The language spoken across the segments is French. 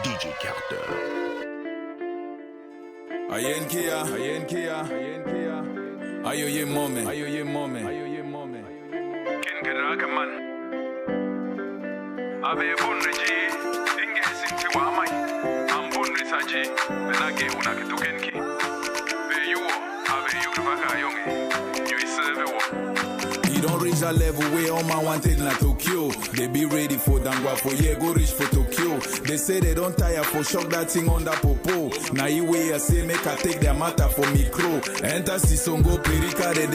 DJ Carter. Ayen Kia. Ayo ye moment. Ken geraka man. Abe bunreji. Inge sinti wa mai. Ambunri saji. Benage una kitukenki. Be you. Abe you kavaka yonge. You serve wo. He don't reach that level where all man wanted na Tokyo. They be ready for Dangwa for yeah, go reach for Tokyo. They say they don't tire for shock that thing on that popo. Now you way I say make I take their matter for micro. Enter Sisongo Perika, they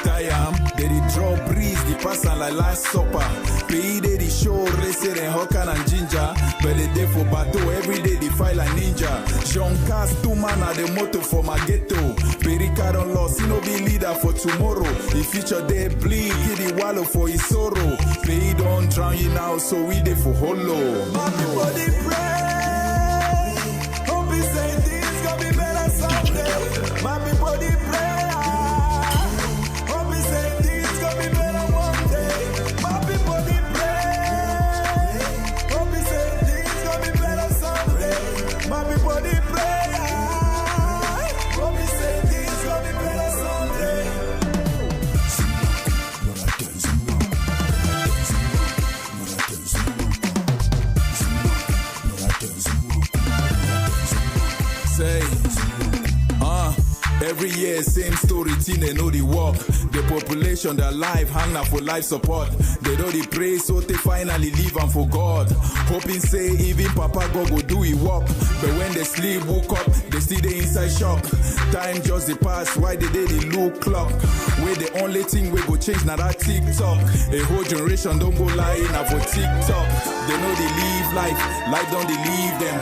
tire. They draw breeze, the pass like last supper. Pay they the show, racer and Hokan and Ginger. But they day for battle, every day they file a ninja. Jean Cast, 2 man at the motto for my ghetto. Perika don't lost, he no be leader for tomorrow. The future they bleed, he the wallow for his sorrow. Pay don't drown you now, so we dey for hollow. My people they pray, hope we say things gonna be better someday. My people they pray, hope we say things gonna be better one day. My people they pray, hope we say things gonna be better someday. My people they pray, hope we say things gonna be better someday. Say, every year same story, teen they know the work. The population that life hang now for life support. They know the pray so they finally live and for God. Hoping say even Papa God go do it work. But when they sleep, woke up, they still they inside shock. Time just the pass, why they look clock? Where the only thing we go change now that TikTok. A whole generation don't go lying now for TikTok. They know they live life don't they leave them.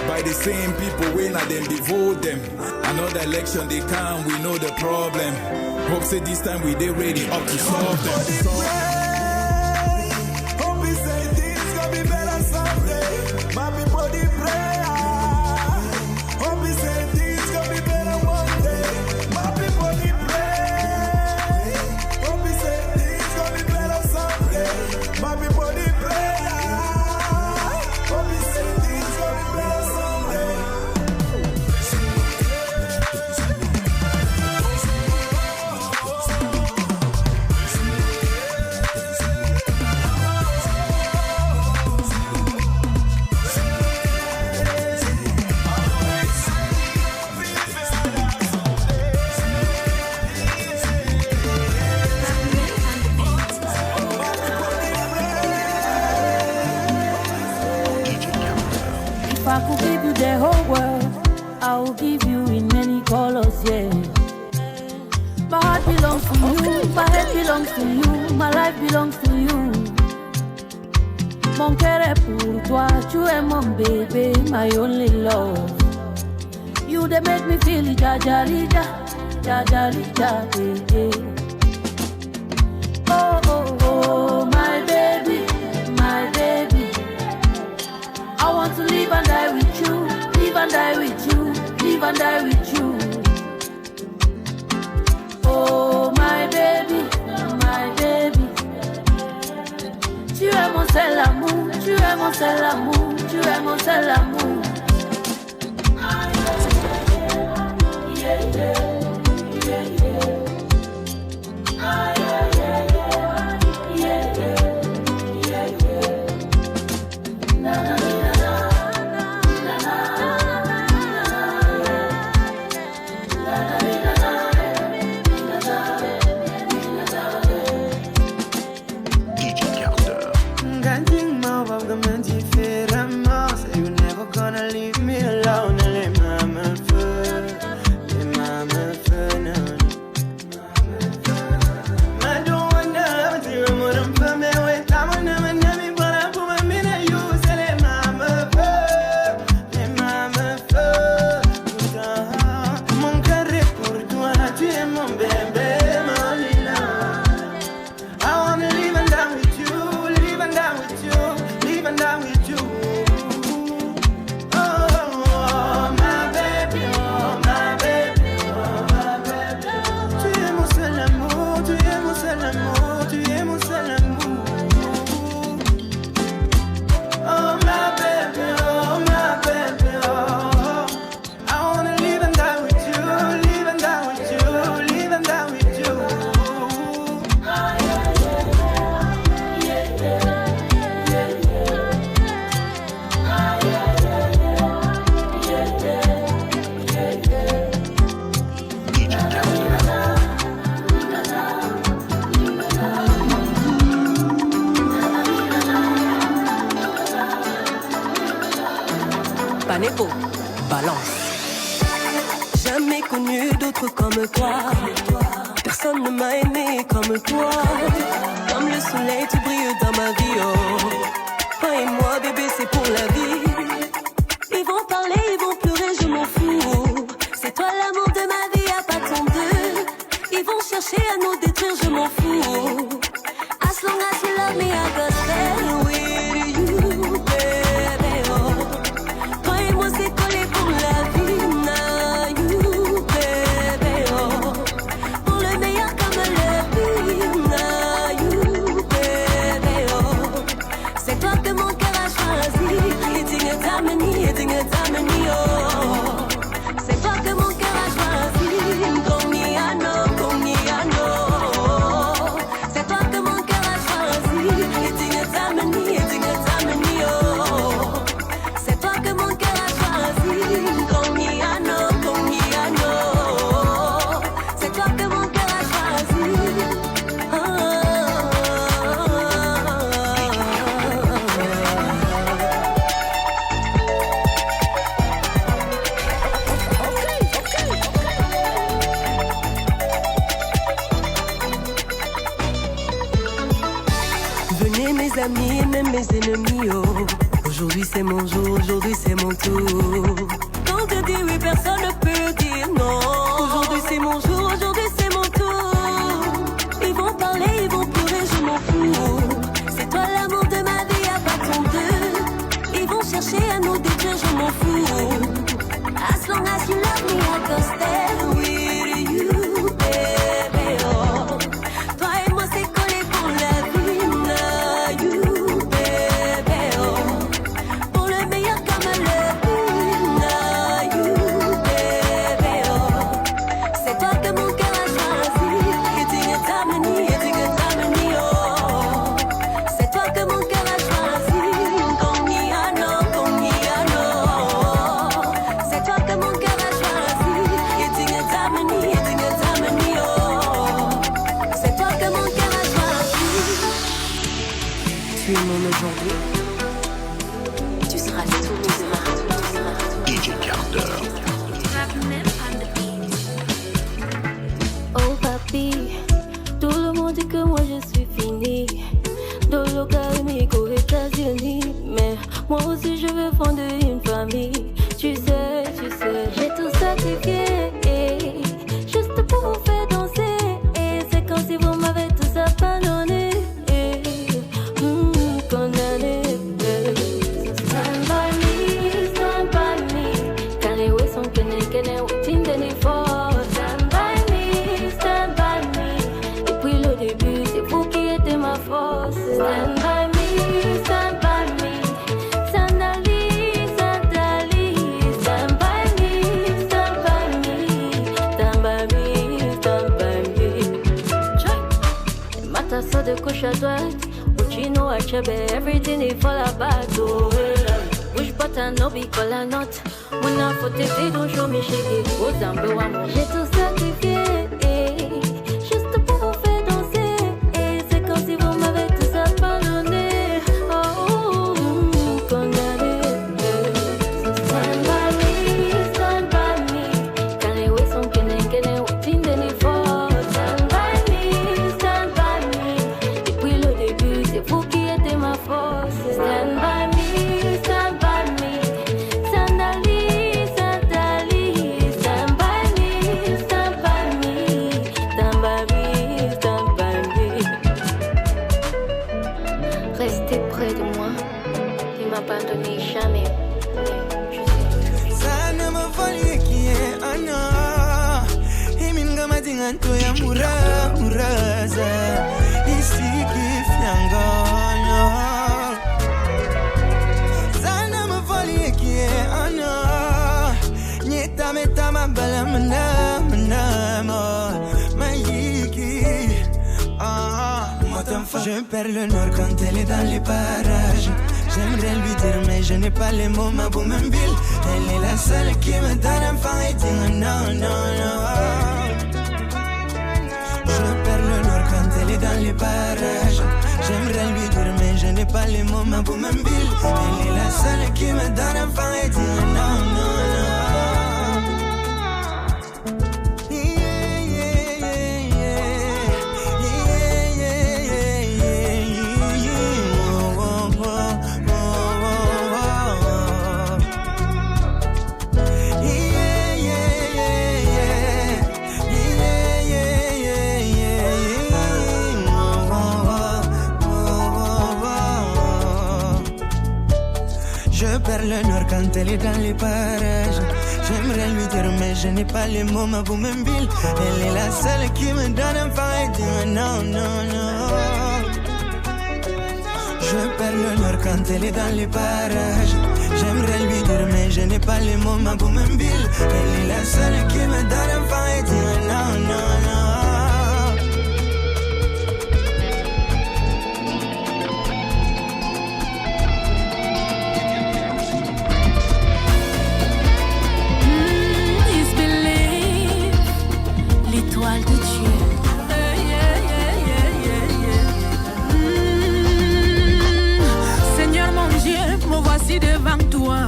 By the same people when I them devote them. Another election they come, we know the problem. Hope say this time we they ready up to solve them. Hope we say things gonna be better someday. My people they pray. Hope we say things gonna be better one day. My people they pray. Hope we say things gonna be better someday. My people they pray. Hope we say things gonna be better someday. If I could give you the whole world, I will give you in many colors, yeah. My heart belongs to you, my head belongs to you, my life belongs to you. Mon cœur est pour toi, tu es mon bébé, my only love. You they make me feel it, jajalija, baby. Oh, oh, oh, my baby, my baby. I want to live and die with you, live and die with you, live and die with you. Oh my baby, my baby. Tu es mon seul amour, tu es mon seul amour, tu es mon seul amour. Yeah, yeah, yeah, yeah. DJ Carter. Gonna tempo, balance. Jamais connu d'autre comme toi. Personne ne m'a aimé comme toi. Comme le soleil, tu brilles dans ma vie. Oh. Toi et moi, bébé, c'est pour la vie. Ils vont parler, ils vont pleurer, je m'en fous. C'est toi l'amour de ma vie, y'a pas ton deux. Ils vont chercher à nous détruire, je m'en fous. As long as you love me, I gotta stay with you, baby. Oh. Toi et moi, c'est collé pour la vie. Now you, baby. Oh. Pour le meilleur comme le pire. Now you, baby. Oh. C'est toi que mon cœur a choisi. Hitting a damini, oh. C'est toi que mon cœur a choisi. C'est toi que mon cœur a choisi. Hitting a damini, oh. C'est toi que mon cœur a choisi. C'est toi que mon cœur a choisi. Venez mes amis et même mes ennemis, oh. Aujourd'hui c'est mon jour, aujourd'hui c'est mon tour. Quand je dis oui, personne ne peut dire non. Aujourd'hui c'est mon jour, aujourd'hui c'est mon tour. Ils vont parler, ils vont pleurer, je m'en fous. C'est toi l'amour de ma vie, y'a pas ton deux. Ils vont chercher à nous détruire, je m'en fous. As long as you love me, I can stay with you, baby, oh. Toi et moi c'est collé pour la vie, now you, baby, oh. Pour le meilleur comme le pire, now you, baby, oh. C'est toi que mon cœur a choisi. Hitting a damini, oh. C'est toi que mon cœur a choisi. Conmiano. C'est toi que mon cœur a choisi. Hitting a damini, oh. C'est toi que mon cœur a choisi. Tu es mon aujourd'hui. Tu seras tout demain. DJ Carter. Oh papi, tout le monde dit que moi je suis fini. Dolo Carimico aux États-Unis, mais moi aussi je veux fonder une famille. Tu sais, j'ai tout sacrifié, juste pour vous faire danser. Et c'est comme si vous m'avez tous abandonné, condamné. Stand by me. Quand les ouais sont kene, waiting any for. Stand by me. Depuis le début, c'est vous qui étiez ma force. Stand by me. Sandali. Stand by me. Les matins sont de gauche à droite. Uchino Achebe, everything is fall apart. Oh, push button, no be call a not. When I put it, don't show me shake it. Oh, Zambo, j'ai tout sacrifié, juste pour vous faire danser. Et c'est comme si vous m'avez tous abandonné. Oh, condamné. So stand by me. Quand les ouais sont kene, waiting any for. Stand by me. Depuis le début, c'est vous qui étiez ma force. Stand by me. Sandali. Stand by me. Restez près de moi. Ne m'abandonnez jamais. Sana mafali kie ana Himinga madinganto ya muraza Isiki fyangana Sana mafali kie ana Nyeta meta mabala manama Mayiki Je perds le nord quand elle est dans les parages. J'aimerais lui dire mais je n'ai pas les mots, ma Boumenville. Elle est la seule qui me donne un fighting. Non. Je perds le nord quand elle est dans les parages. J'aimerais lui dire mais je n'ai pas les mots, ma boum bill. Elle est la seule qui me donne un fin et dit non, non, non. Le nord quand elle est dans les parages. J'aimerais lui dire mais je n'ai pas les mots, ma boum bill. Elle est la seule qui me donne un fin et dit non, non, non. Je perds le nord quand elle est dans les parages. J'aimerais lui dire mais je n'ai pas les mots, ma boum bill. Elle est la seule qui me donne un fin et dit non, non, non. L'étoile de Dieu. Seigneur mon Dieu, me voici devant toi.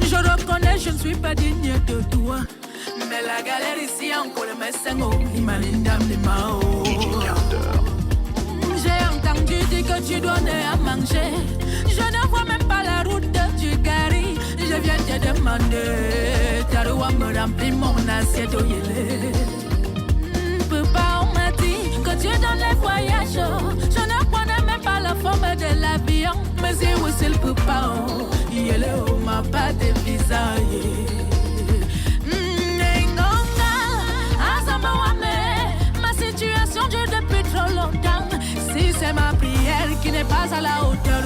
Je reconnais, je ne suis pas digne de toi. Mais la galère ici encore le messengo, l'imalindam les mao. J'ai entendu dire que tu donnais à manger. Je ne vois même pas la route du Gary. Je viens te demander, ta roi me remplit mon assiette au yélé. Papa, on m'a dit que tu es dans les voyages. Je ne connais même pas la forme de l'avion. Mais c'est où c'est le papa? Il est là, on m'a pas de visa. Ma situation dure depuis trop longtemps. Si c'est ma prière qui n'est pas à la hauteur,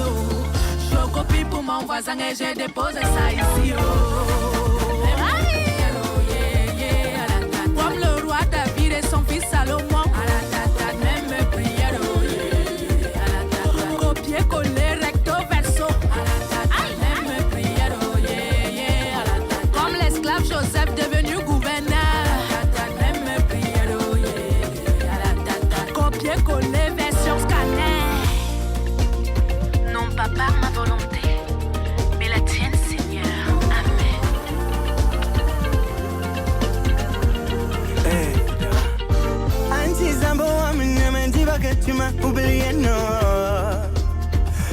je copie pour mon voisin et j'ai déposé ça ici. Comme le roi David et son fils Salomon, même prière, copier-coller, recto verso, même prière, comme l'esclave Joseph devenu gouverneur, même prière, copier-coller, version scanner. Non pas par ma volonté, mais la tienne, Seigneur. Amen. Que tu m'as oublié, non.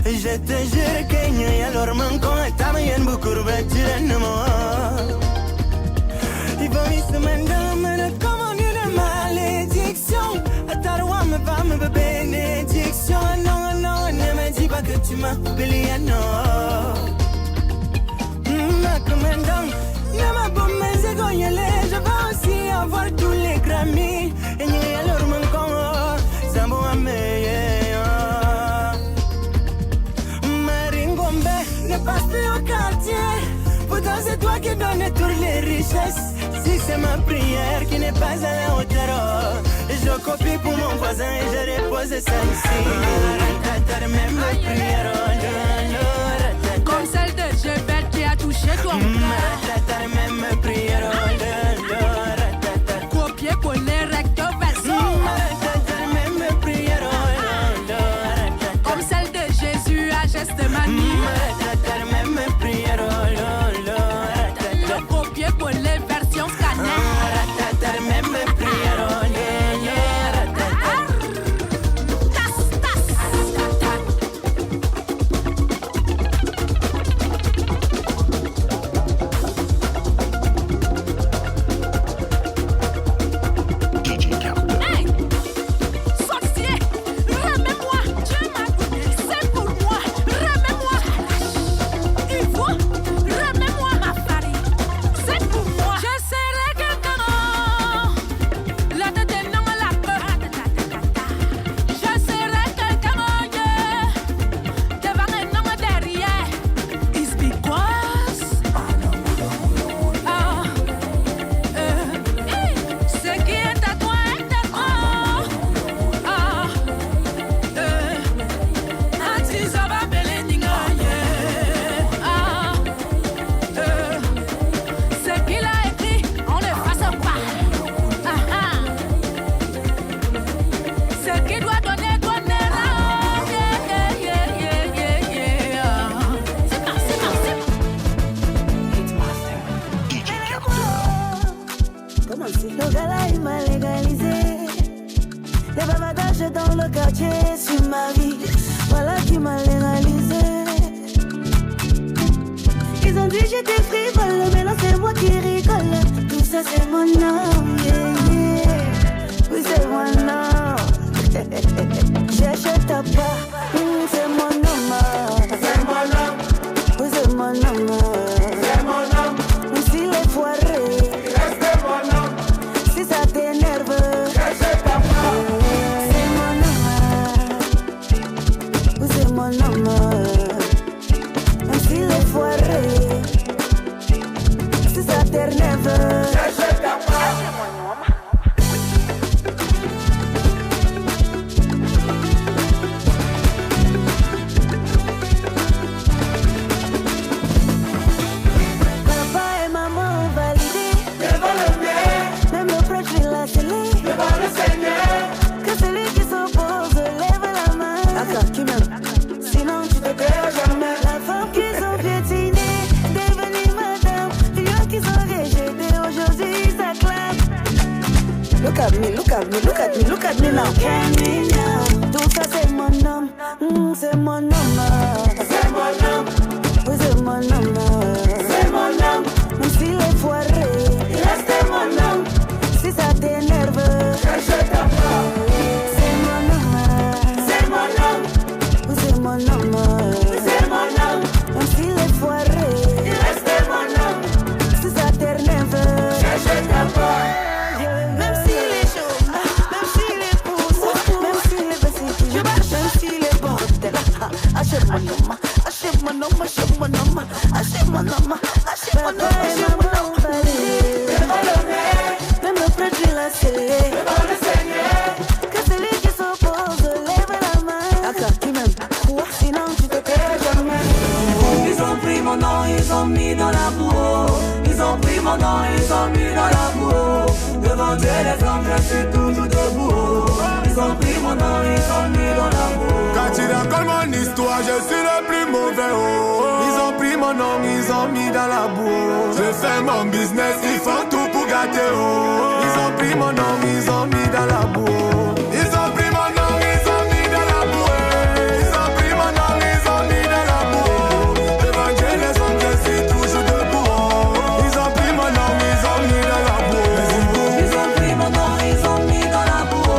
Je te jure que n'y a alors mon con et ta main beaucoup de moi. Il faut me se me comment une malédiction. À ta roi me va me bénédiction. Non, non, ne me dis pas que tu m'as oublié, non. Ma commandant, ne m'a pas mes égoïlés. Je vais aussi avoir tous les Grammy. Et n'y a alors mon con. Maringombe ne passe plus au quartier. Pourtant c'est toi qui donnes toutes les richesses. Si c'est ma prière qui n'est pas à la hauteur, je copie pour mon voisin et je dépose ça ici. Même ma prière, comme celle de Jebel qui a touché ton cœur. Même ma prière, copier-coller, recto verso. Geste manie. Même prière, le copier-coller version scanner. Même prière, DJ Carter. Hey, sorcier, remets-moi. Dieu m'a donné, c'est pour moi. Remets-moi. j'étais frivole, mais là c'est moi qui rigole. Tout ça c'est mon nom, yeah, yeah. Oui c'est mon nom. J'achète pas, c'est mon nom. C'est mon nom. Oui c'est mon nom. C'est mon nom. Même s'il est foiré, reste mon nom. Si ça t'énerve, j'achète pas. C'est mon nom. Oui c'est mon nom. Même s'il est foiré, si ça t'énerve, j'achète pas. Look at me now. Tout ça c'est mon nom, c'est mon nom. C'est mon nom. Oui c'est mon nom. C'est mon nom. Même s'il est foiré, il reste mon nom. Si ça t'énerve, je t'apprends. C'est mon nom. C'est mon nom. Oui c'est mon nom. C'est mon nom. Même s'il est foiré, il reste mon nom. Si ça t'énerve, je t'apprends. Achète mon nom, achète mon nom, achète mon nom, achète mon nom, achète mon nom, achète mon nom. Même le prêtre il a scellé. Que celui qui s'oppose lève la main. Qui m'aime, sinon tu te perds jamais. Ils ont pris mon nom, ils ont mis dans la boue. Ils ont pris mon nom, ils ont mis dans la boue. Devant Dieu les hommes, je suis toujours debout. Ils ont pris mon nom, ils ont mis dans la boue. Quand tu racontes mon histoire, je suis le plus mauvais. Ils ont pris mon nom, ils ont mis dans la boue. Je fais mon business, ils font tout pour gâter. Ils ont pris mon nom, ils ont mis dans la boue. Ils ont pris mon nom, ils ont mis dans la boue. Ils ont pris mon nom, ils ont mis dans la boue. Devant Dieu les hommes, je suis toujours debout. Ils ont pris mon nom, ils ont mis dans la boue. Ils ont pris mon nom, ils ont mis dans la boue.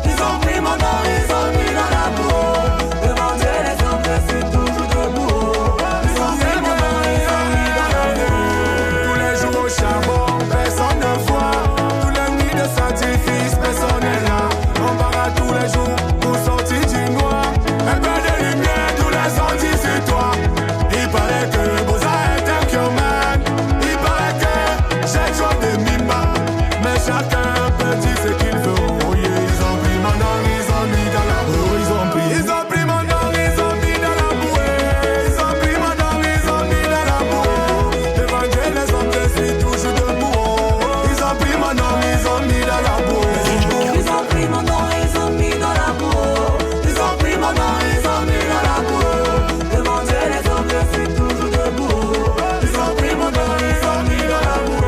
Ils ont pris mon nom, ils ont mis dans la boue. Devant Dieu les hommes, je suis toujours debout. Ils ont pris mon nom, ils ont mis dans la boue. Tous les jours au charbon, personne ne voit. Tous les nuits de sacrifice, personne n'est là. On part à tous les jours pour sortir du noir. Un peu de lumière, tous les sorties sur toi. Il paraît que Boza est un man. Il paraît que j'ai trop de mima. Mais chacun peut dire ce qu'il veut. Oh yeah, ils ont pris mon nom, ils ont mis dans la boue. Ils ont pris mon nom, ils ont mis dans la boue. Ils ont pris mon nom, ils ont mis dans la boue. Devant Dieu les hommes, je suis toujours debout. Ils ont pris mon nom, ils ont mis dans la boue. Ils ont pris mon nom, ils ont mis dans la boue. Ils ont pris mon nom, ils ont mis dans la boue. Devant Dieu les hommes, je suis toujours debout. Ils ont pris mon nom, ils ont mis dans la boue.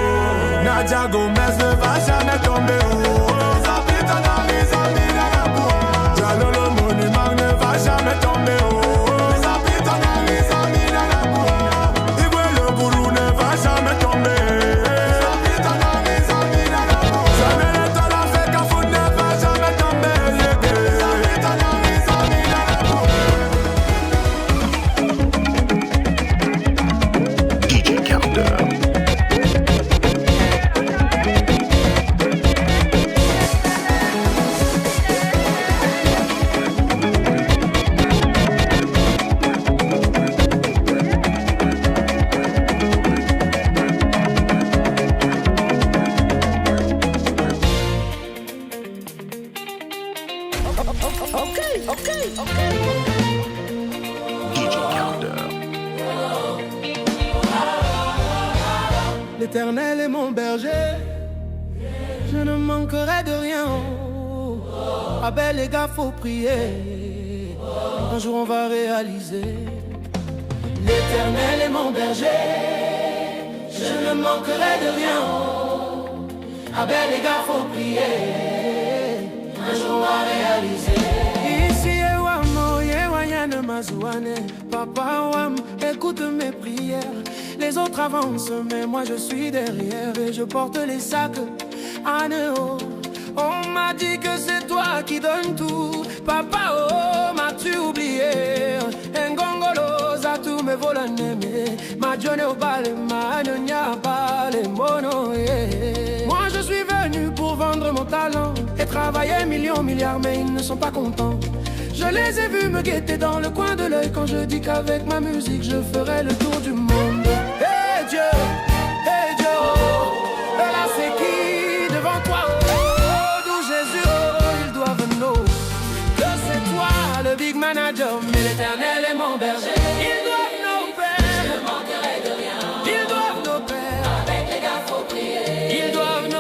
Nadia Gomez ne va jamais tomber. Ils ont pris ton nom, ils ont mis dans la boue. Diallo le monument ne va jamais tomber. Ils ont pris ton nom, ils ont mis dans la boue. Igwe le gourou ne va jamais tomber. Ils ont pris ton nom, ils ont mis dans la boue. Jamais le temps la fait qu'un fou ne va jamais tomber. Ils ont pris ton nom, ils ont mis dans la boue. DJ Counter. DJ Counter. L'Éternel est mon berger, je ne manquerai de rien. Ah ben les gars, faut prier, un jour on va réaliser. L'Éternel est mon berger, je ne manquerai de rien. Ah ben les gars, faut prier, un jour on va réaliser. Ici, Ewamo, Yewayane, Mazouane. Papa Wam, écoute mes prières. Les autres avancent, mais moi je suis derrière. Et je porte les sacs à Néo. On m'a dit que c'est toi qui donnes tout. Papa, oh, m'as-tu oublié? Ngongolo, za tu me volaneme. Ma journée au balai, ma nyonya balai, mono, yeah. Moi je suis venu pour vendre mon talent et travailler millions, milliards, mais ils ne sont pas contents. Je les ai vus me guetter dans le coin de l'œil quand je dis qu'avec ma musique je ferai le tour du monde. Hey Dieu, oh, là c'est qui devant toi? Oh, d'où Jésus, oh, ils doivent know que c'est toi le big manager, mais l'Éternel est mon berger. Ils doivent know, Père, je ne manquerai de rien. Ils doivent know, Père, avec les gars faut prier. Ils doivent know.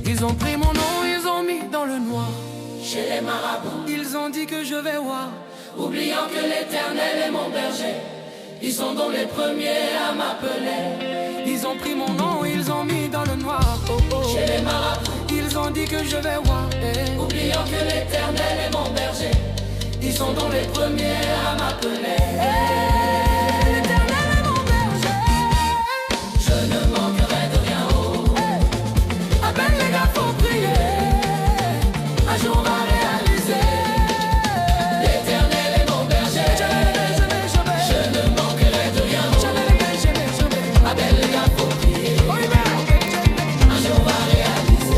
Ils ont pris mon nom, ils ont mis dans le noir. Chez les marabouts, ils ont dit que je vais voir, oubliant que l'Éternel est mon berger. Ils sont donc les premiers à m'appeler. Ils ont pris mon nom, ils ont mis dans le noir. Oh, oh. Chez les marabouts, ils ont dit que je vais voir, oubliant que l'Éternel est mon berger. Ils sont donc les premiers à m'appeler. L'Éternel est mon berger. Je ne manquerai de rien. Appelle les gars, faut prier. Un jour on va réaliser. L'Éternel est mon berger. Je ne manquerai de rien. Appelle les gars, faut prier. Un jour on va réaliser.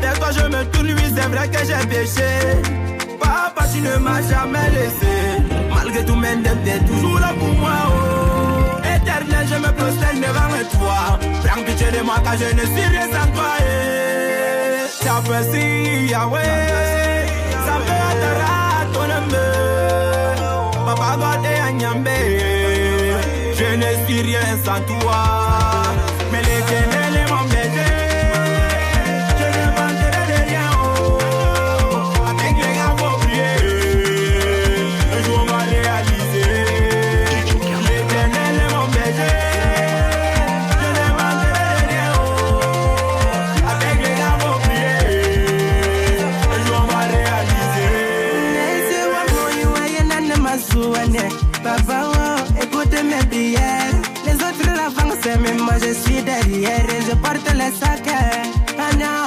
Vers toi je me tourne, oui c'est vrai que j'ai péché. Papa tu ne m'as jamais laissé. Malgré tout mes dettes t'es toujours là pour moi, oh. Éternel je me prosterne devant toi. Prends pitié de moi car je ne suis rien sans toi, J'apprécie Yahweh. Ça peut être ton amour. Papa God et Agnambé. Je ne suis rien sans toi. Mais l'Éternel est mon berger. Papa, oh, écoute mes prières. Les autres avancent, mais moi je suis derrière. Et je porte les sacs. Ah non,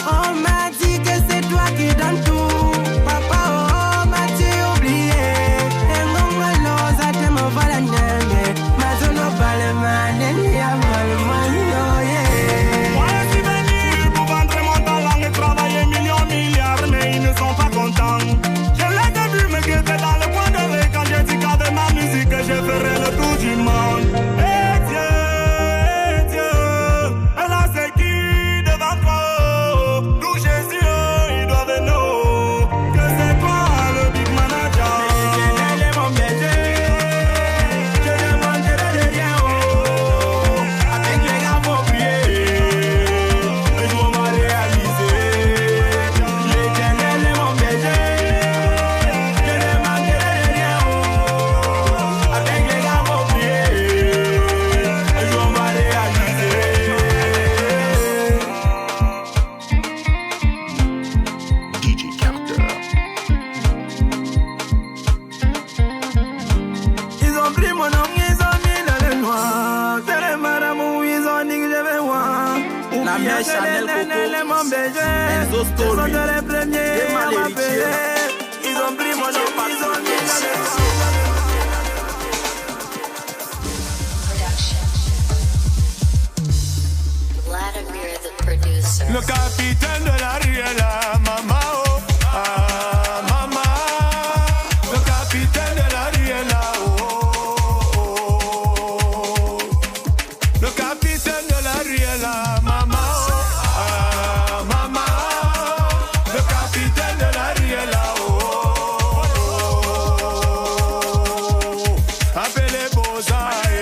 on m'a dit que c'est toi qui donnes tout. Papa, oh, m'as-tu oublié? Et mon malo, ça te me va la neme. Ma zone au parlement, n'y a pas le moyen. Moi je suis venu pour vendre mon talent et travailler millions, milliards, mais ils ne sont pas contents. Je les ai vus me guetter dans le coin de l'œil quand j'ai dit qu'avec ma musique je ferai le tour du monde. Et Dieu, et là c'est qui devant toi? D'où Jésus, Chanel, Coco, Enzo Story, les premiers à m'appeler. Ils ont pris mon nom, ils ont mis dans les Vladimir the producer. Le capitaine de la Riela, maman, oh, ah, maman. Le capitaine de la Riela, oh, oh, oh. Le capitaine de la Riela, maman, oh, ah, maman. Le capitaine de la Riela, oh, oh, oh. Appelez Bozaï,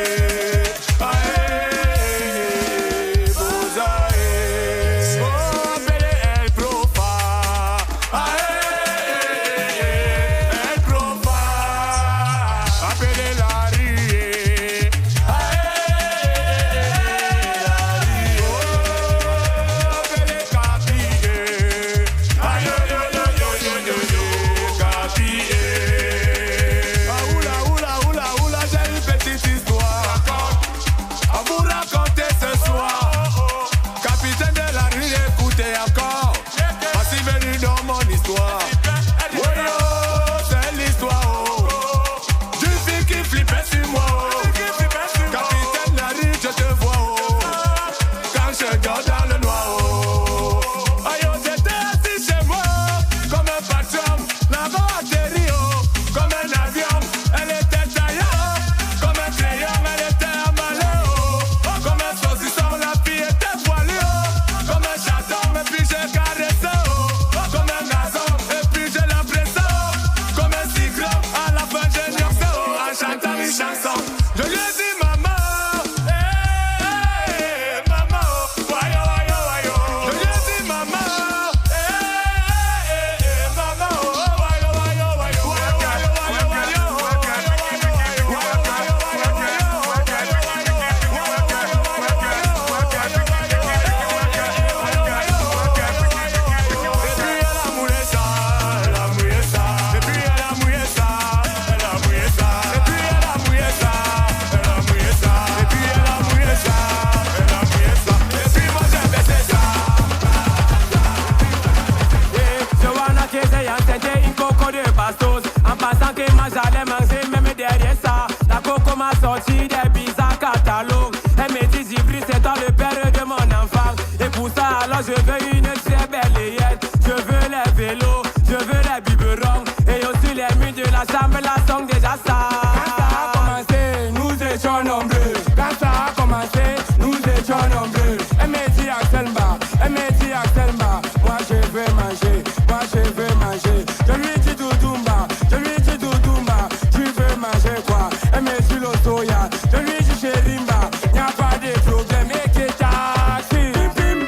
je veux une très belle yette. Je veux les vélos, je veux les biberons. Et aussi les murs de la chambre, la song déjà ça. Quand ça a commencé, nous étions nombreux. Quand ça a commencé, nous étions nombreux. Elle me dit Axelba, elle me dit Axelba. Moi je veux manger, moi je veux manger. Je lui dis Doudoumba, je lui dis Doudoumba. Tu veux manger quoi? Elle me dit l'autoya, je lui dis Chérimba. Y'a pas de problème, et que taxi,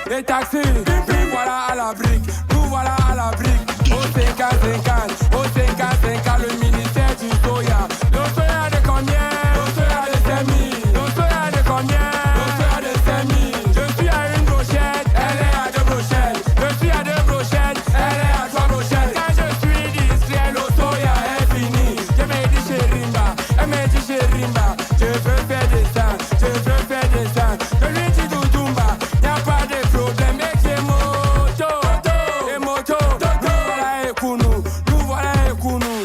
et taxi. Nous voilà à la brique, nous voilà à la brique. Au 50-50, au 50-50, le ministère du soya. Le soya de combien? Le soya de 5000. Le soya de combien? Le soya de 5000. Je suis à une brochette, elle est à deux brochettes. Je suis à deux brochettes, elle est à trois brochettes. Quand je suis distrait, le soya est fini. Je me dis Chérimba, elle me dit Chérimba. Je veux faire des seins, je veux faire des seins. Je lui dis Doudoumba, y'a pas de problème. Et c'est moto, et moto. Nous voilà Ekounou.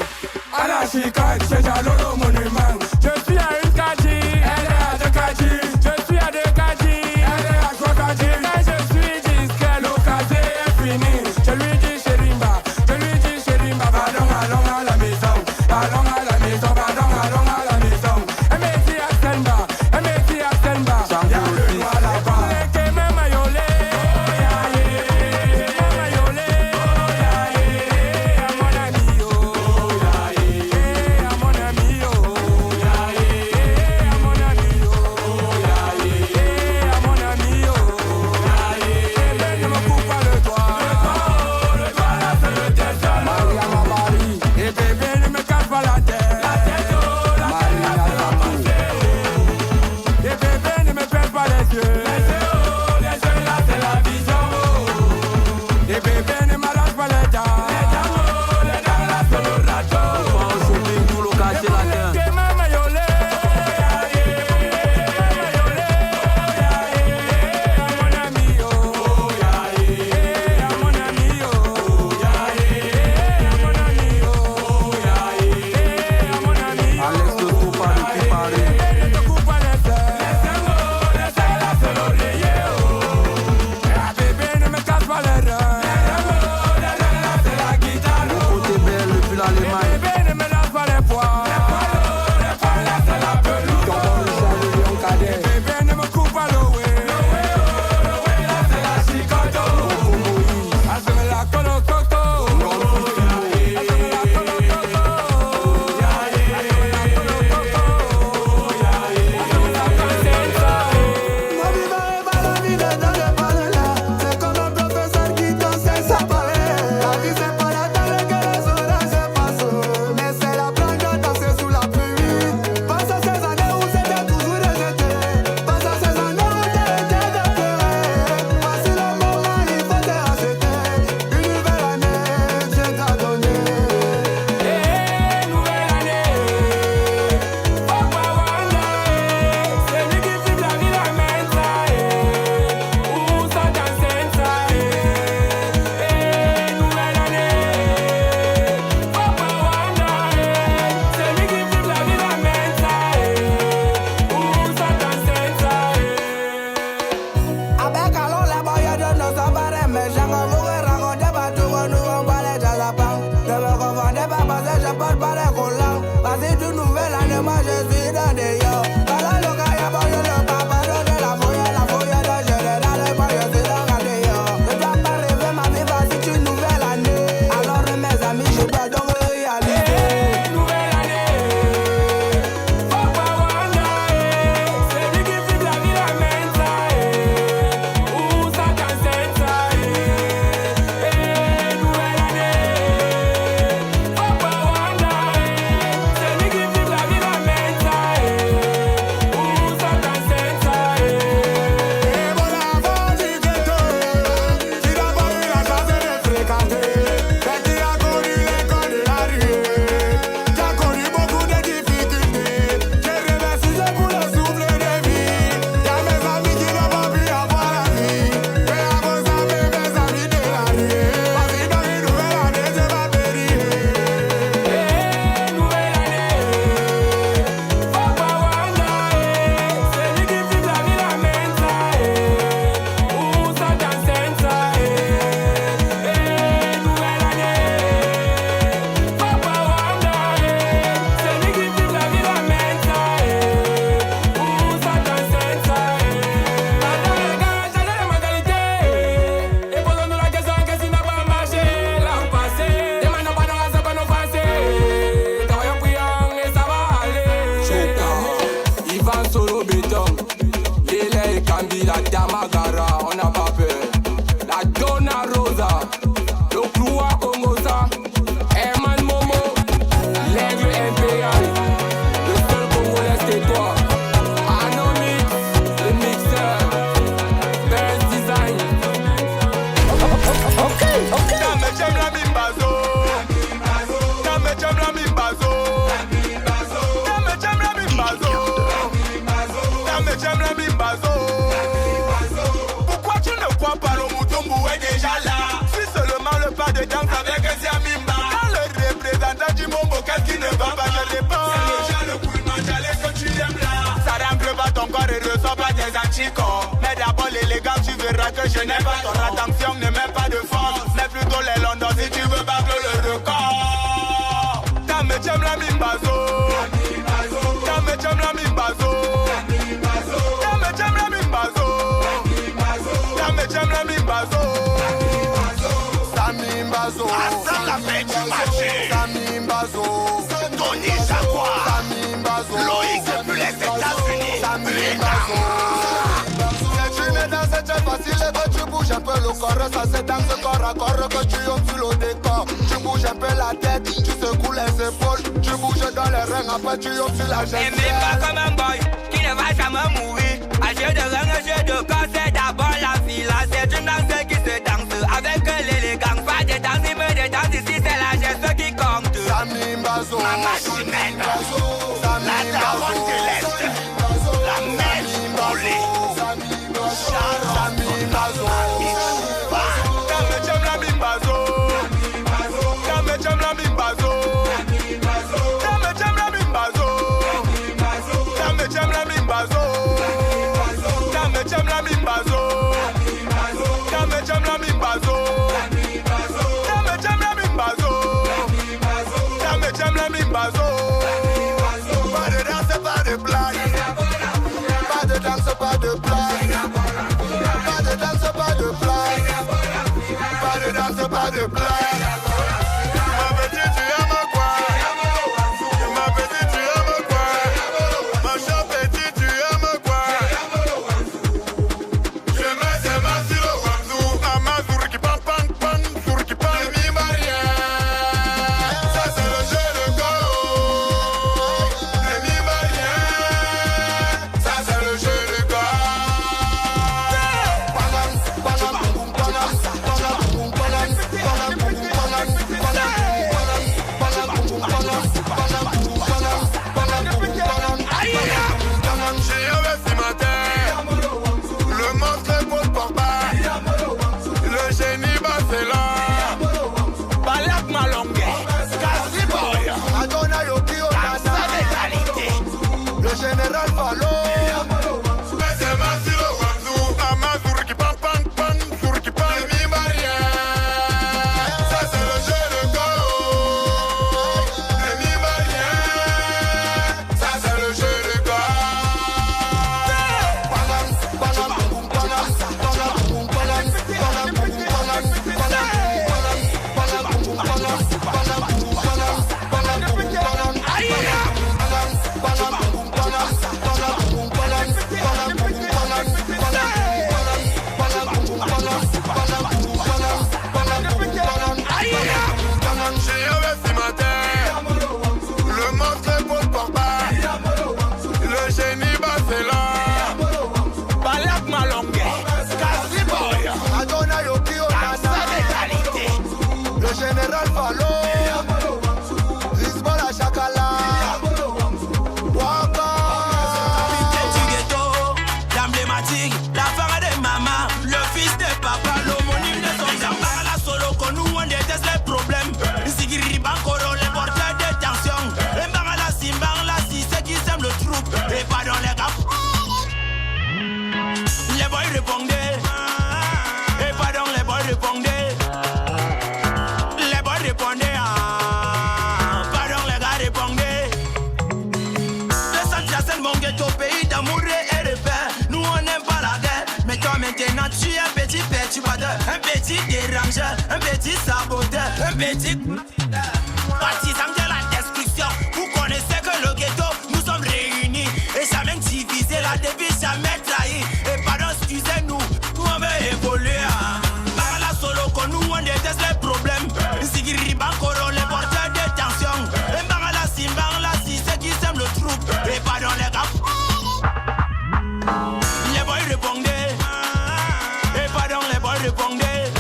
À la chicane, c'est déjà l'eau monument. Je suis à une Kadi, elle est à deux Kadi. Je suis à deux Kadi, elle est à trois Kadi. Quand je suis discret, l'occasion est finie. Je lui dis Chérimba, je lui dis Chérimba. Pardon, allons à la maison. Allons à la maison, pardon, allons à la maison. Elle me dit Axelba, elle me dit Axelba. Y'a le noir là-bas. T'es même à Yolé. Oh, l'Allemagne. Bébé ne me lâche pas les poids. Les poids là c'est la pelouse. Bébé ne me coupe pas le way. Le way là c'est la chicoto. Elle se met la colle au coco. Elle se met la colle au coco. C'est comme un professeur qui t'enseigne sa parler. La vie c'est pas la table que les orages se passent, mais c'est la plage à danser sous la pluie. Pense à ces années où c'était toujours rejeté. Pense à ces années où t'es été de pleurer. Voici le moment, il faut te racheter. Une nouvelle année, je t'ai donné. Nouvelle année. Papa Wanda, c'est lui qui filme la vie, la mensa. Où ça t'enseigne ça. Nouvelle année. Papa Wanda, c'est lui qui filme la vie, la mensa. Où ça t'enseigne ça. Avec alors la boya de nos embarras, mais j'en vous raconter pas tout, nous on parlait de la banque. Ne me confondez pas parce que je porte pas les collants. Vas-y, toute nouvelle année, moi je suis dans des yo. Voilà le gars, y'a pas le papa, de la fouille de général, moi je suis dans la yo. Ne dois pas rêver, ma vie, vas-y, c'est une nouvelle année. Alors mes amis, je dois donc réaliser. Nouvelle année. Papa Wanda, c'est lui qui filme la vie, la mensa. Où ça t'enseigne ça. Nouvelle année. Papa Wanda, c'est lui qui filme la vie, la mensa. Où ça t'enseigne ça. Bon avant du ghetto, qui n'a pas eu la chance de fréquenter, mais qui a connu l'école de la rue, qui a connu beaucoup de difficultés. Je remercie Dieu pour le souffle de vie. Y'a mes amis qui n'ont pas pu avoir la vie, mais à vos amis, mes amis de la rue. Vas-y dans une nouvelle année, je vais périr. Nouvelle année. Papa Wanda, c'est lui qui filme la vie, la mensa. Où ça t'enseigne ça. Nouvelle année. Papa Wanda, c'est lui qui filme la vie, la mensa. Où ça t'enseigne ça. Maintenant les gars, changez la mentalité. Et posons-nous la question, qu'est-ce qui n'a pas marché l'an passé. Demandons pas nos races, pas nos passés. Travaillons, prions et ça va aller. Ivan Solo Béton, Lélé et Kambila, Damagara, on n'a pas peur. La Donna Rosa, le Cloua Congosa, Herman Momo, l'aigle impérial, le seul Congolais c'est toi. Anomix, le mixeur, Best Design. Dame j'aime la mimbazo. Dame j'aime la mimbazo. Dame j'aime la mimbazo. Dame j'aime la mimbazo. Pourquoi tu ne crois pas le Mutombo est déjà là? Si seulement le pas de danse avec un Mimba. Quand le représentant du Mombo, qu'est-ce qui ne va pas? Je réponds. C'est déjà le coup de manjalé que tu aimes là. Ça rentre pas ton corps et ressort pas tes anticorps. Mais d'abord l'élégance, tu verras que je n'ai pas ton attention, ne mets pas de force. Mais plutôt les Londons si tu veux battre le record. Dame j'aime la mimbazo. Dame j'aime la mimbazo. Dame j'aime la mimbazo. Dame j'aime la mimbazo. Samimbazo. Hassan la fête du marché. Samimbazo. Tony Jaguar. Samimbazo. Loïc depuis les États-Unis. Samimbazo. C'est une danse, c'est facile et que tu bouges un peu le corps. Ça c'est dans ce corps à corps que tu ondes sur le décor. Tu bouges un peu la tête, tu secoues les épaules. Tu bouges dans les reins, après tu ondes sur la jambe. Et même pas comme un boy qui ne va jamais mourir. Un jeu de reins, un jeu de corps, c'est d'abord la fila. C'est une danse qui se danse avec l'élégance. Pas de danse, mais de danse ici, c'est la geste qui compte. Samimbazo. Maman Chimène. La daronne de l'Est. La mèche brûlée. Samimbazo. Dame j'aime la mimbazo. Dame j'aime la mimbazo. Dame j'aime la mimbazo. Dame j'aime la mimbazo. Dame j'aime la mimbazo. Dame j'aime la mimbazo. Dame j'aime la mimbazo. problème, Imbazo. Pas de danse, pas de blague. Pas de danse, pas de blague. Pas de danse, pas de blague. Pas de danse, pas de blague. Ma petite, tu aimes quoi? Ma petite, tu aimes quoi? Ma chère petite, tu aimes quoi? Je mets ses mains sur le Wanzou. Amazur qui pan pan pan, sur qui pan mi maria. Ça c'est le jeu de go. Le mi maria. Ça c'est le jeu de go. J'ai investi ma terre. Le monstre pose pour bas. Le génie bat c'est là. Balak Malongue. Kasi Boy. Adona Yoki Onana. Qualité. Le général Fallot. Mais c'est ma sur le Wanzou. Amazur qui pan pan pan. Sur qui pan mi maria. Ça c'est le jeu de go. Le mi maria. Ça c'est le jeu de go. J'ai investi ma terre. Le monstre pose pour bas. Le génie bat c'est là. Balak Malongue. Kasi Boy. Adona Yoki Onana. Qualité. Le général Fallot. Lisboa Chakala. Waka. Du ghetto, l'emblématique, la femme de maman, le fils de papa, l'homonyme de son jambard, la solo qu'on nous on déteste les problèmes. Sigiri Bankoro, les porteurs de tension. Mbanga la simbang, la si, ceux qui sèment le troupe. Et pas dans les gars. Les boys répondaient. Et pas dans les boys répondaient. Les boys répondaient. Pardon, les gars répondaient. Le Saint-Jacen, mon ghetto, pays d'amour et de paix. Nous on n'aime pas la guerre. Mais toi maintenant tu es un petit perturbateur, un petit dérangeur, un petit saboteur, un petit partisan de la destruction. Vous connaissez que le ghetto, nous sommes réunis et jamais divisé, la devise jamais trahi. Et pardon, excusez-nous, nous on veut évoluer. Par la solo qu'on nous on déteste les problèmes. Sigiri Bankoro, les porteurs de tension. Et par la simbang, la si, ceux qui sèment le troupe. Et pardon les gars. Les boys répondaient. Et pardon les boys répondaient.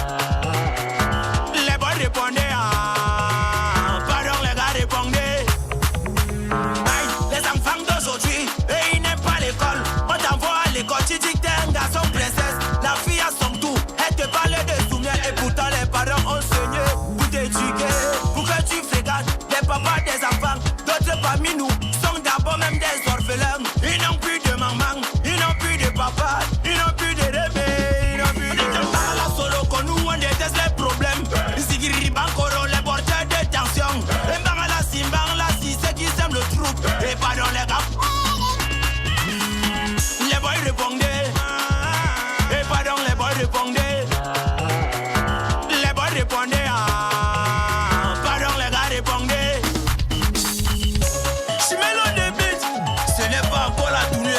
Les boys répondaient. Pardon les gars répondaient. Aïe, les enfants d'aujourd'hui, et ils n'aiment pas l'école. On t'envoie à l'école, tu dis que t'es un garçon princesse. La fille a son tout, elle te parle de souvenirs. Et pourtant les parents ont saigné pour t'éduquer, pour que tu frégates les papas des enfants. D'autres parmi nous sont d'abord même des orphelins. Ils n'ont plus de maman, ils n'ont plus de papa, ils n'ont plus de bébé, ils n'ont plus de par la solo qu'on nous on déteste les problèmes. Sigiri Bankoro, les porteurs de tension. Et Mbanga la simbang, la si, ceux qui sèment le troupe. Et pardon les gars. Les boys répondaient. Et pardon les boys répondaient. Les boys répondaient. Pardon les gars répondaient. Si Mélo débute, ce n'est pas encore la tournée.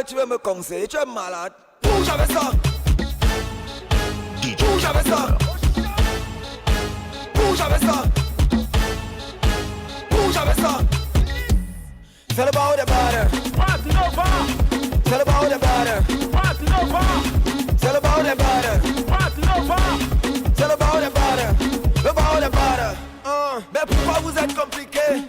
tu veux me conseiller, tu es malade. Bouge avec ça. Bouge avec ça. Bouge avec ça. Bouge avec ça. Tell about the butter. Party over. Tell about the butter. Party over. Tell about the butter. Party over. Tell about the butter. About the butter. Mais pourquoi vous êtes compliqué?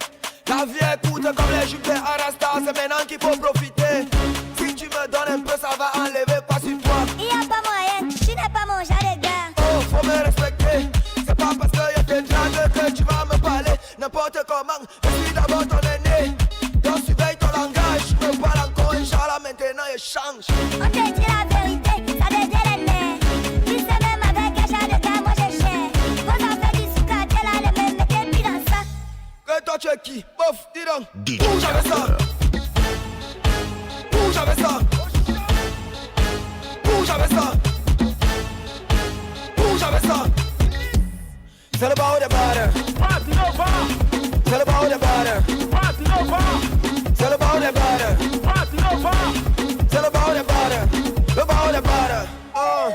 La vie est courte comme les jupes Arasta. C'est maintenant qu'il faut profiter. Si tu me donnes un peu, ça va enlever quoi sur toi. Il y a pas moyen, tu n'es pas mon genre de gars. Oh, faut me respecter. C'est pas parce que y'a des dragues que tu vas me parler n'importe comment. Je suis d'abord ton aîné. Donc surveille ton langage. Je me parle encore, Inch'Allah, maintenant il change. On te dit la vérité, ça devient les nerfs. Tu sais même avec un genre de gars, moi j'ai cher. Vos affaires du souk à tel à le même, mettez plus dans ça. Que toi tu es qui? Bof, dis donc. Bouge avec ça. Bouge avec ça. Bouge avec ça. Bouge avec ça. Tell about the butter. Party over. Tell about the butter. Party over. Tell about the butter. Party over. Tell about the butter. About the butter. Oh.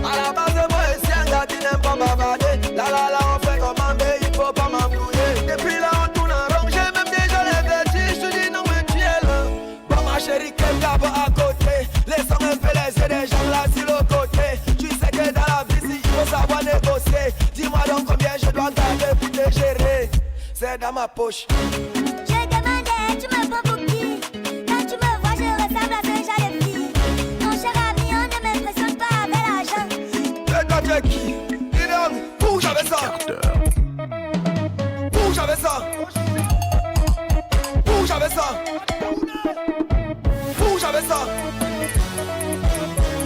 À la base moi ici un gars qui n'aime pas bavarder. La on fait comment mais il faut pas m'embrouiller. Depuis là on tourne en rond, j'ai même déjà les vertiges. Je te dis non mais tu es là. Bon ma chérie qu'elle tape à côté. Laissons un peu les yeux des gens là sur le côté. Tu sais que dans la vie si il faut savoir négocier. Dis-moi donc combien je dois garder pour te gérer. C'est dans ma poche. J'ai demandé, tu me prends pour qui? Quand tu me vois, je ressemble à ce genre de fille. Mon cher ami, on ne m'impressionne pas avec l'argent. Et toi tu es qui? Dis donc, bouge avec ça. Bouge avec ça. Bouge avec ça. Bouge avec ça.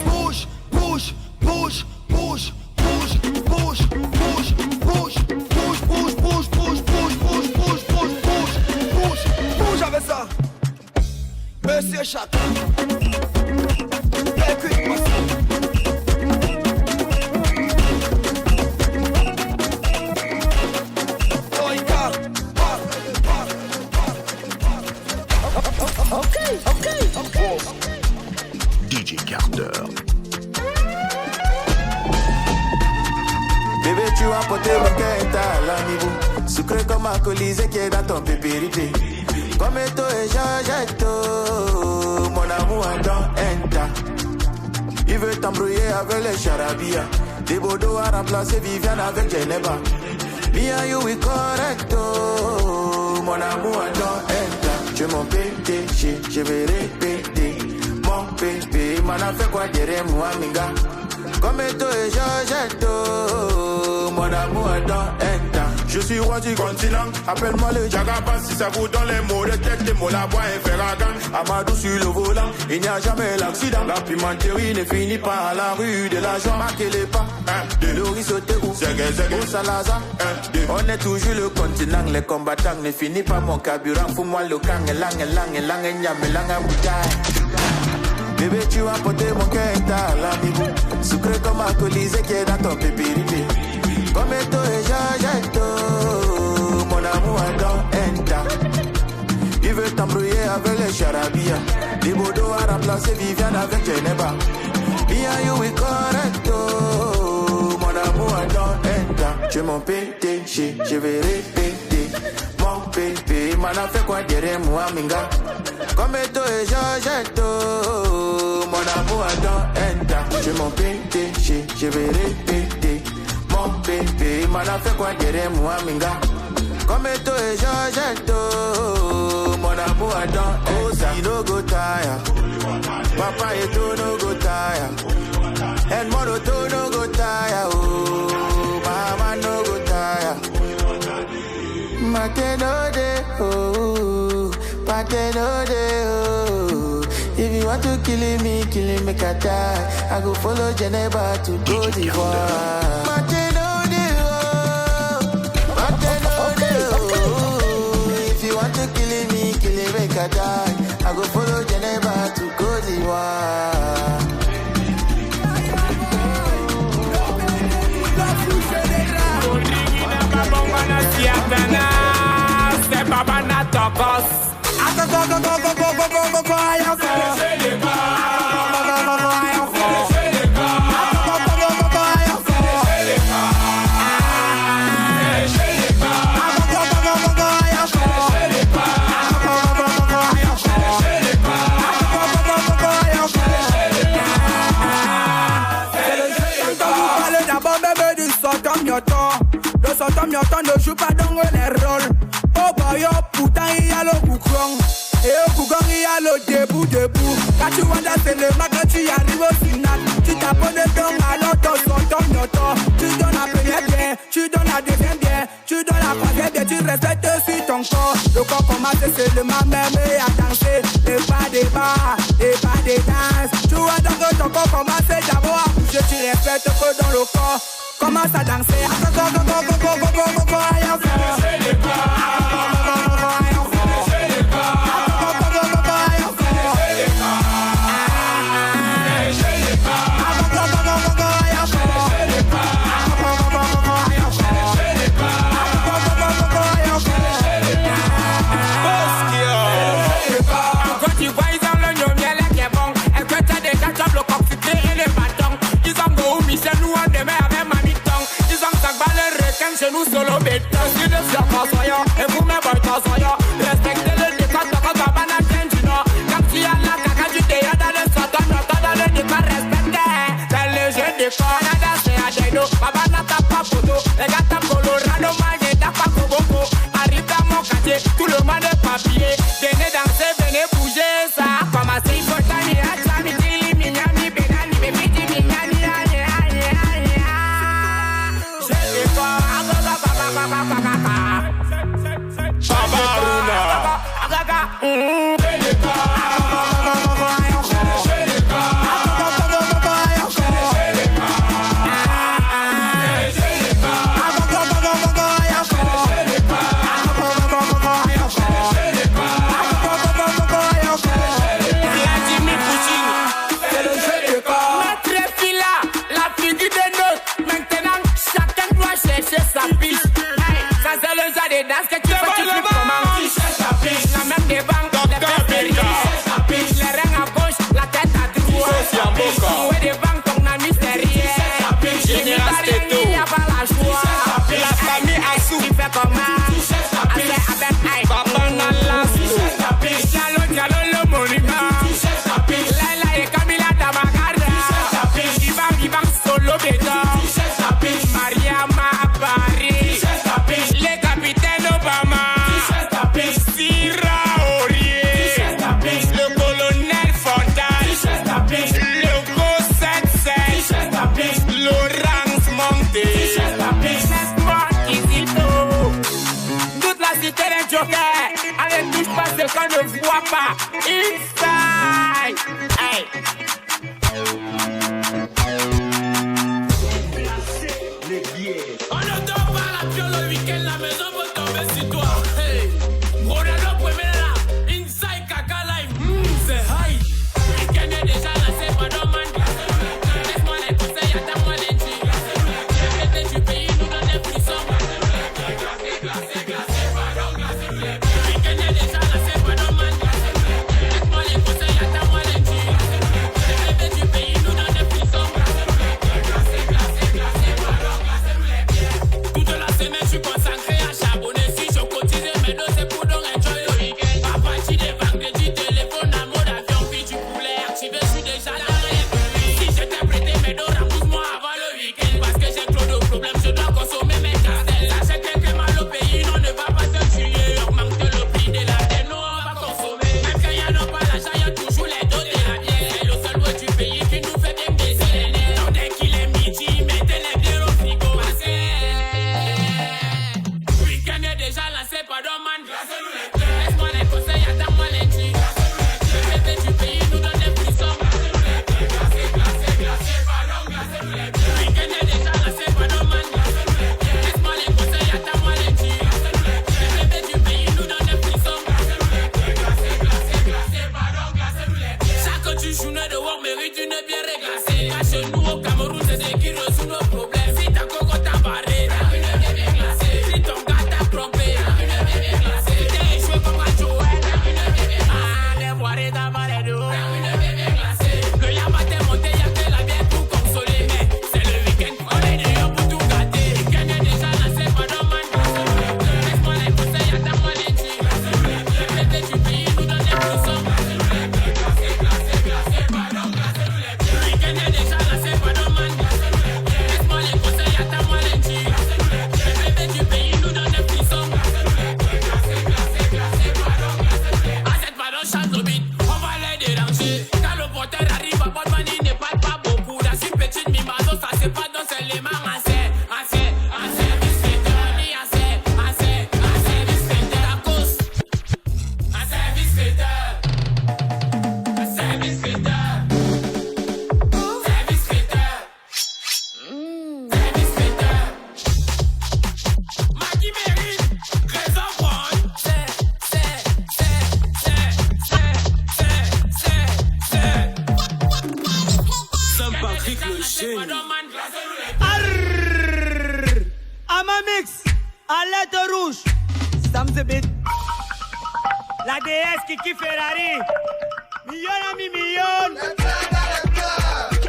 Bouge, bouge, bouge, bouge, bouge, bouge, bouge, bouge, bouge, bouge, bouge, bouge, bouge, bouge, bouge, bouge, bouge, bouge, bouge avec ça. Monsieur Chaka. Écoute-moi ça. Okay. DJ Carter. Bébé, tu as porté mon cœur à l'animaux. Sucré comme un colisée qui est dans ton pépérité. Comme eto et Georgetto, mon amour dans Enta. Il veut t'embrouiller avec les charabia. Des bodos à remplacer Viviane avec Geneva. Me and you we correcto, mon amour dans Enta. Tu es mon PDG, je vais répéter. Mon bébé, m'en a fait quoi dire moi, minga. Comme eto et Georgetto, mon amour dans Enta. Je suis roi du continent, appelle-moi le Jagaba. Si ça vous donne les mots de tête, les mots la voix et faire la gang. Amadou sur le volant, il n'y a jamais l'accident. La pimenterie ne finit pas à la rue de l'argent. Marquez les pas, de Loris sauter où au Salazar. On est toujours le continent, les combattants ne finit pas mon carburant. Fous-moi le gang, lang, bouteille. Bébé, tu as porté mon cœur à l'animaux. Sucré comme un colisée qui est dans ton pépérité. Comme eto et Georgetto, mon amour dans Enta. Il veut t'embrouiller avec les charabia. Des bodos à remplacer Viviane avec Geneva. Me and you we correcto, mon amour dans Enta. Tu es mon PDG, je vais répéter. Mon bébé, m'en a fait quoi dire moi, minga. Comme eto et Georgetto, mon amour dans Enta. Tu es mon PDG, je vais répéter. Mon bébé, m'en a fait quoi dire moi, minga. Comme eto et Georgetto, mon amour dans Enta. No go tire, papa eto no go tire. And monoto no go tire, oh, mama no go tire. Makenode, oh, Pakenode, oh. If you want to kill me, Qatar. I go follow Geneva to Côte d'Ivoire. Makenode, oh, Pakenode, oh. If you want to kill me, Qatar. I go follow Geneva to Côte d'Ivoire. C'est pas banana tacos. mioton ne joue pas dans les rôles. Oh boy, oh putain, il y a le boucron. Et au Kougon, il y a le debout. Quand tu vois c'est le mag, quand tu arrives au final. Tu t'abonnes donc à l'auto, ton mioton. Tu donnes la première bien, tu donnes la deuxième bien, tu donnes la troisième bien, tu respectes sur ton corps. Le corps commence seulement même à danser. Et pas des bars, et pas des danses. Tu vois donc que ton corps commence d'abord à bouger. Tu respectes que dans le corps. Commence à danser. Chez nous solo béton, si le fier soyons, et vous mes boys soyons, respectez le décor, t'as pas cabane à du nord, quand tu as la caca du théâtre, dans le satan, dans le décor, respectez, dans le jeu décor, on a dansé à Deno, Baba n'a pas photo, les gars t'as Colorado, mangé t'as pas Koboko, arrive dans mon quartier, tout le monde est papier, venez danser, venez bouger, ça, comme assez, il faut t'amener à Tchami, Dili, Mignani, Benani, Bébiti, Mignani, je décor. Allez, touche pas ce qu'on ne voit pas. Inside. Hey. On ne dort pas la piole le week-end, la maison peut tomber sur toi. Hey. Ronaldo Primera, Inside Kaka Live. C'est high. Week-end est déjà lancé, pardon man. Laisse-moi les conseils, attends-moi les tues. Les du pays nous donnent des frissons. Glacé, pardon, glacé. Week-end est déjà lancé, pardon man. Laisse-moi les Amamix, alerte rouge. Sam the bit. La DS Kiki Ferrari. Million ami million.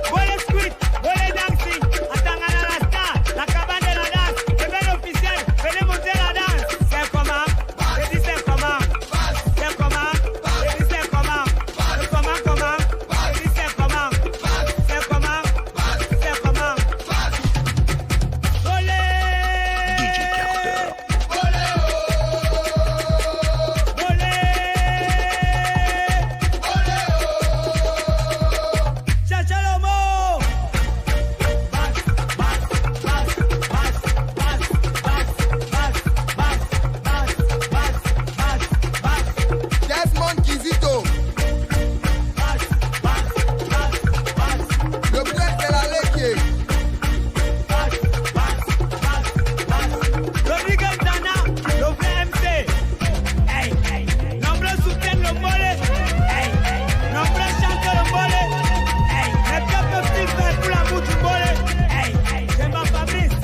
Volley squid, volley dancing. Atangana la star, la cabane de la danse. Événement officiel, venez monter la danse. C'est comment? Je dis c'est comment? C'est comment? Je dis c'est comment? C'est comment? Je dis c'est comment? C'est comment? C'est comment? Volley! DJ Carter. Desmond Kizito. Le bled de la Léquier. Rodriguez Dana, le VMC. Hey, hey. Nombreux soutiennent le mollet. Hey, hey. Nombreux chantent le mollet. Hey, mais que peuvent-ils faire pour l'amour du mollet? Hey, hey. C'est ma Fabrice.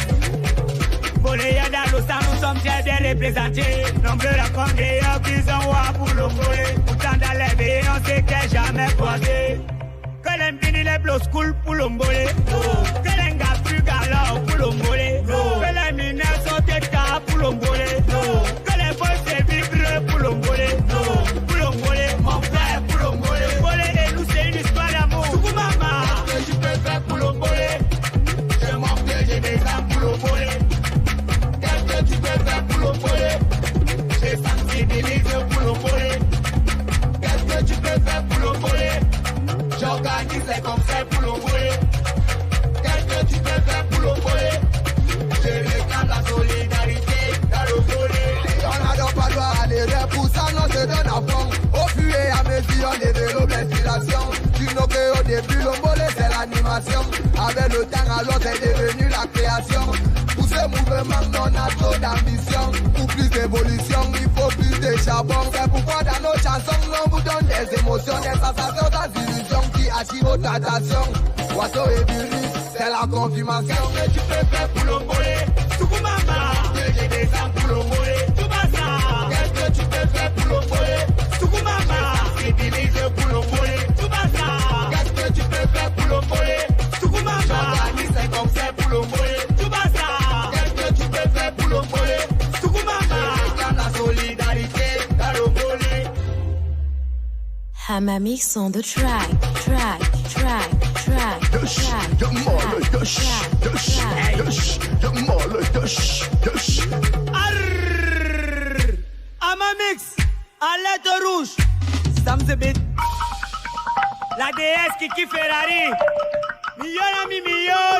Mollet, dans l'Ossan, nous sommes très bien représentés. Nombreux racontent d'ailleurs qu'ils ont roi pour le mollet. Pourtant dans les veillées, on sait qu'elle jamais croisé. Que les mbini les blow school pour le mollet. Que les gars plus galants pour le mollet. Que les mineurs sont états pour le mollet. Que les boys se vibrent pour le mollet. Pour le mollet, mon frère, pour le mollet. Mollet et nous, c'est une histoire d'amour. Soukou maman, qu'est-ce que tu peux faire pour le mollet? Je m'en fais, j'ai des âmes pour le mollet. Qu'est-ce que tu peux faire pour le mollet? J'ai sensibilisé pour le mollet. Qu'est-ce que tu peux faire pour le mollet? J'organise les concerts pour le mollet. Qu'est-ce que tu peux faire pour le mollet? Je réclame la solidarité dans le mollet. On n'adore pas droit à l'erreur, pour ça on se donne à fond. Au fur et à mesure, on développe l'inspiration. Tu n'as qu'au début, le mollet c'est l'animation. Avec le temps, alors c'est devenu la création. Pour ce mouvement, on a trop d'ambition. Pour plus d'évolution, il faut plus de charbon. C'est pourquoi dans nos chansons, on vous donne des émotions, des sensations, des illusions qui attirent votre attention. Oiseau et virus, c'est la confirmation. Qu'est-ce que tu peux faire pour le mollet? Soukou maman, j'ai des âmes pour le mollet. Tout va ça. Qu'est-ce que tu peux faire pour le mollet? Soukou maman, civilisé pour le mollet. Tout va ça. Qu'est-ce que tu peux faire pour le mollet? Soukou maman, j'organise les concerts pour le mollet. Tout va ça. Qu'est-ce que tu peux faire pour le mollet? Soukou maman, réclame la solidarité dans le mollet. Hamamix on the track. Amamix, alerte rouge. Sam the bit. La DS Kiki Ferrari. Million ami million.